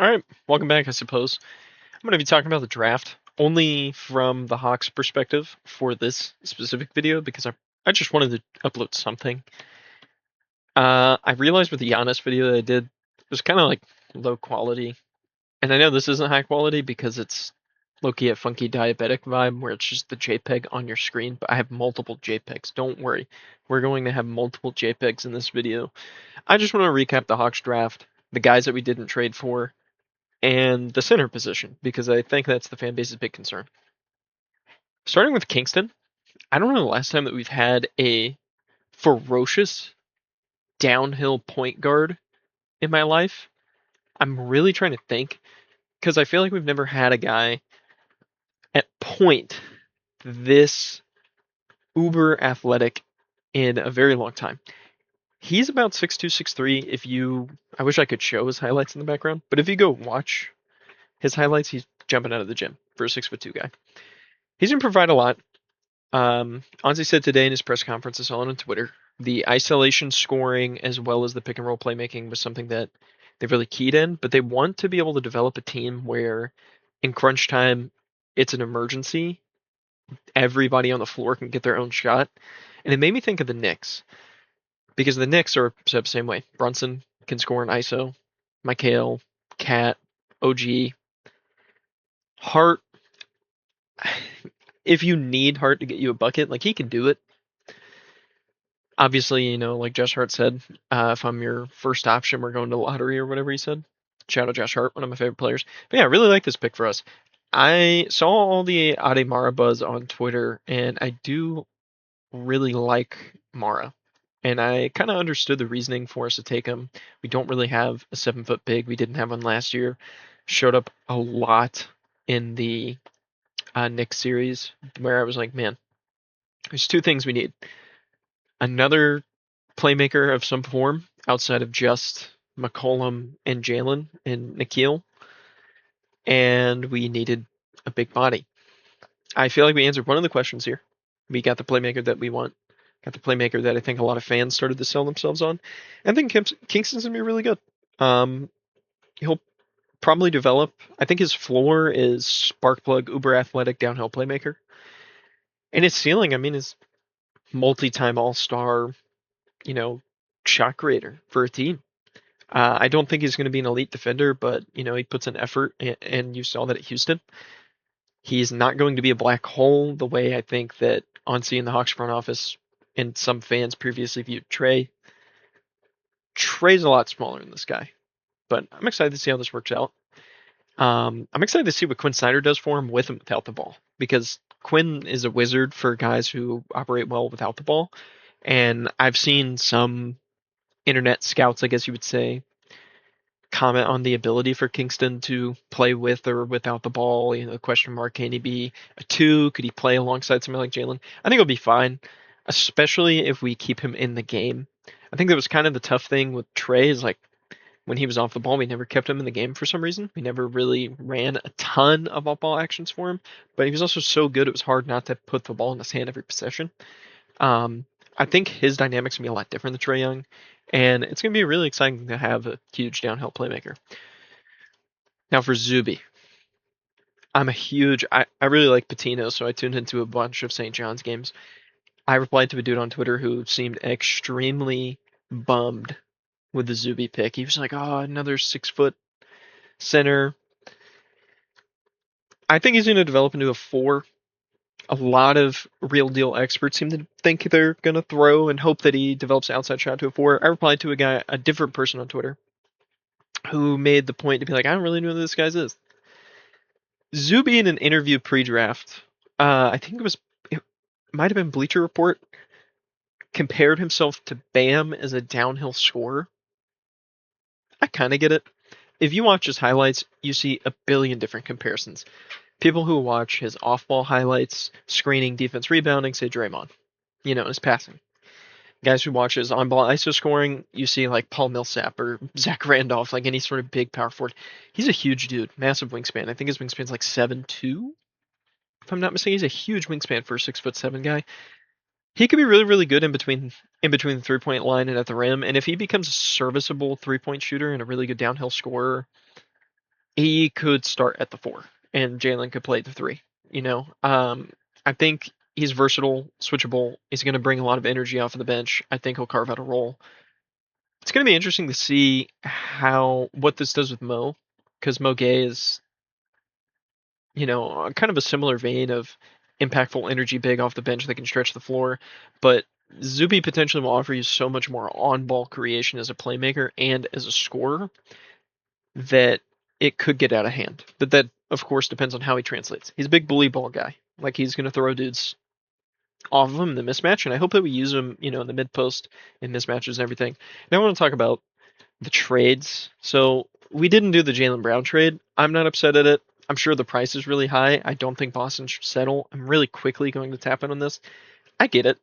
All right, welcome back, I suppose. I'm going to be talking about the draft only from the Hawks perspective for this specific video because I just wanted to upload something. I realized with the Giannis video that I did, it was kind of like low quality. And I know this isn't high quality because it's low-key a funky diabetic vibe where it's just the JPEG on your screen, but I have multiple JPEGs. Don't worry. We're going to have multiple JPEGs in this video. I just want to recap the Hawks draft, the guys that we didn't trade for, and the center position, because I think that's the fan base's big concern. Starting with Kingston, I don't know the last time that we've had a ferocious downhill point guard in my life. I'm really trying to think because I feel like we've never had a guy at point this uber athletic in a very long time. He's about 6'2", 6'3". I wish I could show his highlights in the background, but if you go watch his highlights, he's jumping out of the gym for a 6'2" guy. He's gonna provide a lot. Anzi said today in his press conference, I saw it on Twitter, the isolation scoring as well as the pick and roll playmaking was something that they've really keyed in, but they want to be able to develop a team where in crunch time, it's an emergency. Everybody on the floor can get their own shot. And it made me think of the Knicks because the Knicks are set up the same way. Brunson can score an ISO, Michael, Cat, OG, Hart. If you need Hart to get you a bucket, like he can do it. Obviously, like Josh Hart said, if I'm your first option, we're going to the lottery or whatever he said. Shout out Josh Hart, one of my favorite players. But yeah, I really like this pick for us. I saw all the Ademara buzz on Twitter, and I do really like Mara. And I kind of understood the reasoning for us to take him. We don't really have a 7-foot big. We didn't have one last year. Showed up a lot in the Knicks series where I was like, man, there's two things we need. Another playmaker of some form outside of just McCollum and Jalen and Nikhil, and we needed a big body. I feel like we answered one of the questions here. We got the playmaker that we want, got the playmaker that I think a lot of fans started to sell themselves on. I think Kingston's gonna be really good. He'll probably develop. I think his floor is spark plug, uber athletic, downhill playmaker, and his ceiling, I mean, is multi-time All Star, you know, shot creator for a team. I don't think he's going to be an elite defender, but he puts an effort, and you saw that at Houston. He's not going to be a black hole the way I think that Onsi in the Hawks front office and some fans previously viewed Trey. Trey's a lot smaller than this guy, but I'm excited to see how this works out. I'm excited to see what Quinn Snyder does for him with and without the ball because Quinn is a wizard for guys who operate well without the ball, and I've seen some internet scouts, I guess you would say, comment on the ability for Kingston to play with or without the ball. Question mark, can he be a two? Could he play alongside somebody like Jalen? I think he'll be fine, especially if we keep him in the game. I think that was kind of the tough thing with Trey is like when he was off the ball, we never kept him in the game for some reason. We never really ran a ton of off-ball actions for him, but he was also so good it was hard not to put the ball in his hand every possession. I think his dynamics gonna be a lot different than Trey Young, and it's gonna be really exciting to have a huge downhill playmaker. Now for Zuby, I really like Patino, so I tuned into a bunch of St. John's games. I replied to a dude on Twitter who seemed extremely bummed with the Zuby pick. He was like, "Oh, another 6 foot center." I think he's going to develop into a four. A lot of real deal experts seem to think they're going to throw and hope that he develops an outside shot to a four. I replied to a different person on Twitter, who made the point to be like, I don't really know who this guy's is. Zuby in an interview pre-draft, I think it might have been Bleacher Report, compared himself to Bam as a downhill scorer. I kind of get it. If you watch his highlights, you see a billion different comparisons. People who watch his off-ball highlights, screening, defense, rebounding, say Draymond. His passing. Guys who watch his on-ball ISO scoring, you see like Paul Millsap or Zach Randolph, like any sort of big power forward. He's a huge dude, massive wingspan. I think his wingspan's like 7'2", if I'm not mistaken. He's a huge wingspan for a 6'7" guy. He could be really, really good in between the 3-point line and at the rim. And if he becomes a serviceable 3-point shooter and a really good downhill scorer, he could start at the four, and Jalen could play the three. You know, I think he's versatile, switchable. He's going to bring a lot of energy off of the bench. I think he'll carve out a role. It's going to be interesting to see how what this does with Mo, because Mo Gay is, kind of a similar vein of impactful energy big off the bench that can stretch the floor, but Zuby potentially will offer you so much more on-ball creation as a playmaker and as a scorer that it could get out of hand. But that, of course, depends on how he translates. He's a big bully ball guy. Like he's going to throw dudes off of him in the mismatch, and I hope that we use him, in the mid post in mismatches and everything. Now I want to talk about the trades. So we didn't do the Jaylen Brown trade. I'm not upset at it. I'm sure the price is really high. I don't think Boston should settle. I'm really quickly going to tap in on this. I get it.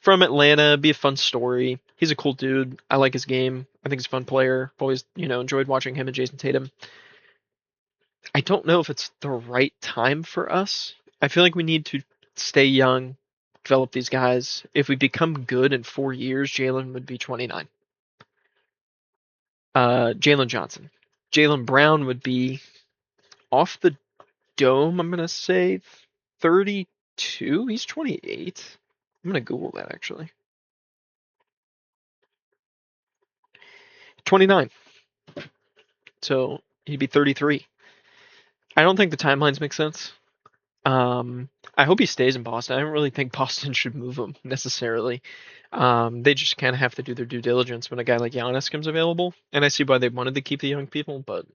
From Atlanta, be a fun story. He's a cool dude. I like his game. I think he's a fun player. Always, enjoyed watching him and Jason Tatum. I don't know if it's the right time for us. I feel like we need to stay young, develop these guys. If we become good in 4 years, Jalen would be 29. Jalen Johnson. Jalen Brown would be off the dome, I'm gonna say 32. He's 28. I'm gonna Google that actually. 29. So he'd be 33. I don't think the timelines make sense. I hope he stays in Boston. I don't really think Boston should move him necessarily. They just kind of have to do their due diligence when a guy like Giannis comes available. And I see why they wanted to keep the young people, but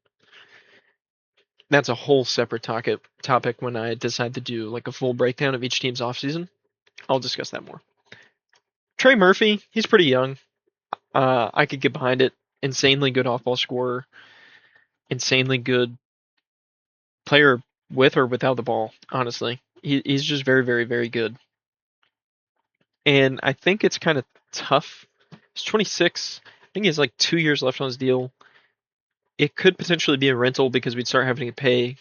that's a whole separate topic when I decide to do like a full breakdown of each team's offseason. I'll discuss that more. Trey Murphy, he's pretty young. I could get behind it. Insanely good off-ball scorer. Insanely good player with or without the ball. Honestly, he's just very, very, very good. And I think it's kind of tough. He's 26. I think he has like 2 years left on his deal. It could potentially be a rental because we'd start having to pay,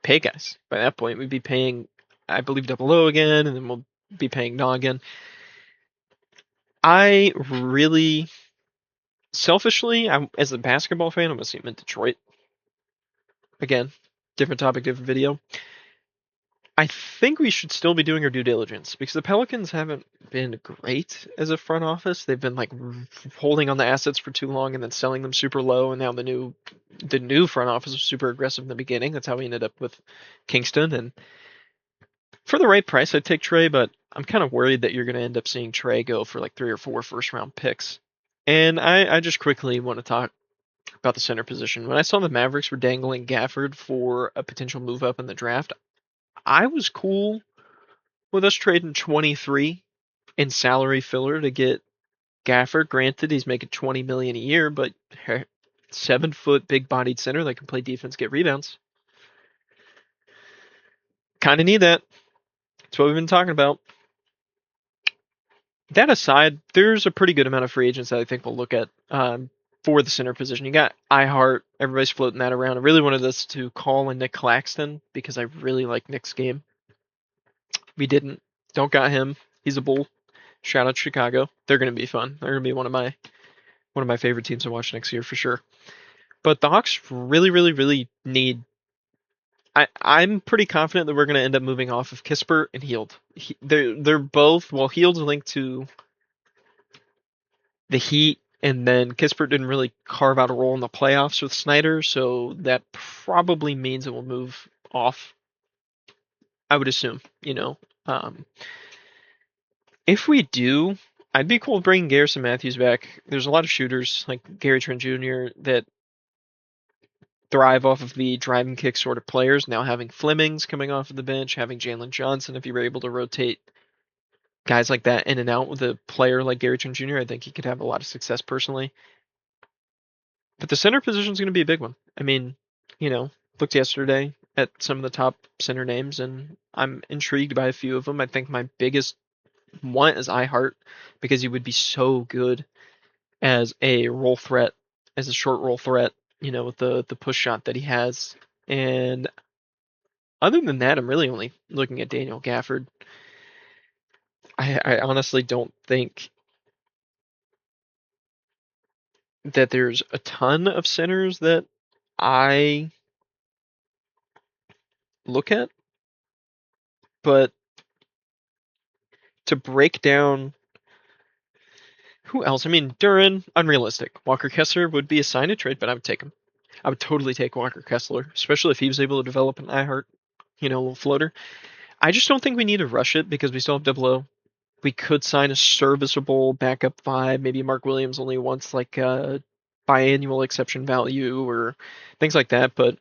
pay guys. By that point, we'd be paying, I believe, Double O again, and then we'll be paying Na again. I really, selfishly, as a basketball fan, I'm gonna see him in Detroit. Again, different topic, different video. I think we should still be doing our due diligence because the Pelicans haven't been great as a front office. They've been like holding on the assets for too long and then selling them super low. And now the new front office was super aggressive in the beginning. That's how we ended up with Kingston. And for the right price, I'd take Trey, but I'm kind of worried that you're going to end up seeing Trey go for like 3 or 4 first round picks. And I just quickly want to talk about the center position. When I saw the Mavericks were dangling Gafford for a potential move up in the draft, I was cool with us trading 23 in salary filler to get Gafford. Granted, he's making 20 million a year, but 7 foot, big-bodied center that can play defense, get rebounds. Kind of need that. That's what we've been talking about. That aside, there's a pretty good amount of free agents that I think we'll look at for the center position. You got iHeart. Everybody's floating that around. I really wanted us to call in Nick Claxton because I really like Nick's game. We didn't. Don't got him. He's a bull. Shout out Chicago. They're going to be fun. They're going to be one of my favorite teams to watch next year for sure. But the Hawks really, really, really need. I'm pretty confident that we're going to end up moving off of Kispert and Heald. They're both, well, Heald's linked to the Heat, and then Kispert didn't really carve out a role in the playoffs with Snyder, so that probably means it will move off. I would assume, if we do, I'd be cool with bringing Garrison Matthews back. There's a lot of shooters like Gary Trent Jr. that thrive off of the drive and kick sort of players. Now having Flemings coming off of the bench, having Jalen Johnson, if you were able to rotate guys like that in and out with a player like Gary Trent Jr., I think he could have a lot of success personally. But the center position is going to be a big one. I mean, looked yesterday at some of the top center names, and I'm intrigued by a few of them. I think my biggest one is iHeart because he would be so good as a role threat, as a short role threat, with the push shot that he has. And other than that, I'm really only looking at Daniel Gafford. I honestly don't think that there's a ton of centers that I look at, but to break down who else? I mean, Duran, unrealistic. Walker Kessler would be a sign and trade, but I would take him. I would totally take Walker Kessler, especially if he was able to develop an iHeart, little floater. I just don't think we need to rush it because we still have Double O. We could sign a serviceable backup five. Maybe Mark Williams only wants like a biannual exception value or things like that. But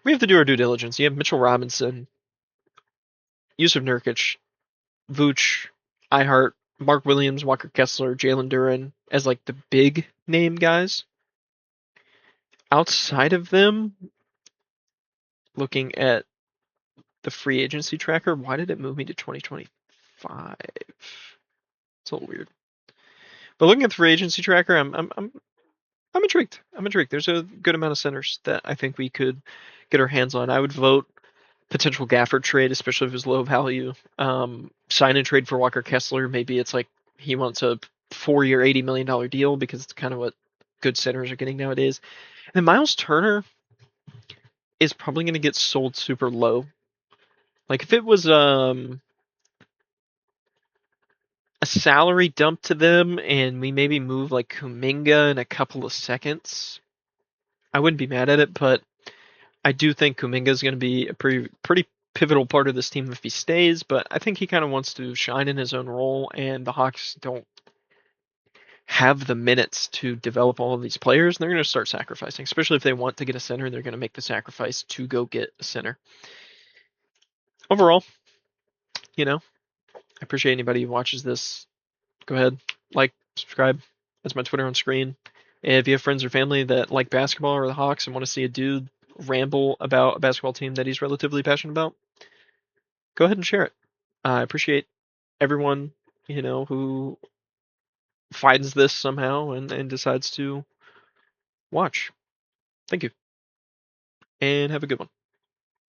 we have to do our due diligence. You have Mitchell Robinson, Yusuf Nurkic, Vooch, iHeart, Mark Williams, Walker Kessler, Jalen Duren as like the big name guys. Outside of them, looking at the free agency tracker, why did it move me to 2025? It's a little weird. But looking at the free agency tracker, I'm intrigued. I'm intrigued. There's a good amount of centers that I think we could get our hands on. I would vote potential Gafford trade, especially if it's low value. Sign and trade for Walker Kessler. Maybe it's like he wants a 4-year, $80 million deal because it's kind of what good centers are getting nowadays. And then Miles Turner is probably going to get sold super low. Like if it was a salary dump to them and we maybe move like Kuminga in a couple of seconds, I wouldn't be mad at it, but I do think Kuminga is going to be a pretty pivotal part of this team if he stays, but I think he kind of wants to shine in his own role, and the Hawks don't have the minutes to develop all of these players, and they're going to start sacrificing, especially if they want to get a center, they're going to make the sacrifice to go get a center. Overall, I appreciate anybody who watches this. Go ahead, like, subscribe. That's my Twitter on screen. And if you have friends or family that like basketball or the Hawks and want to see a dude ramble about a basketball team that he's relatively passionate about, go ahead and share it. I appreciate everyone, who finds this somehow and decides to watch. Thank you, and have a good one.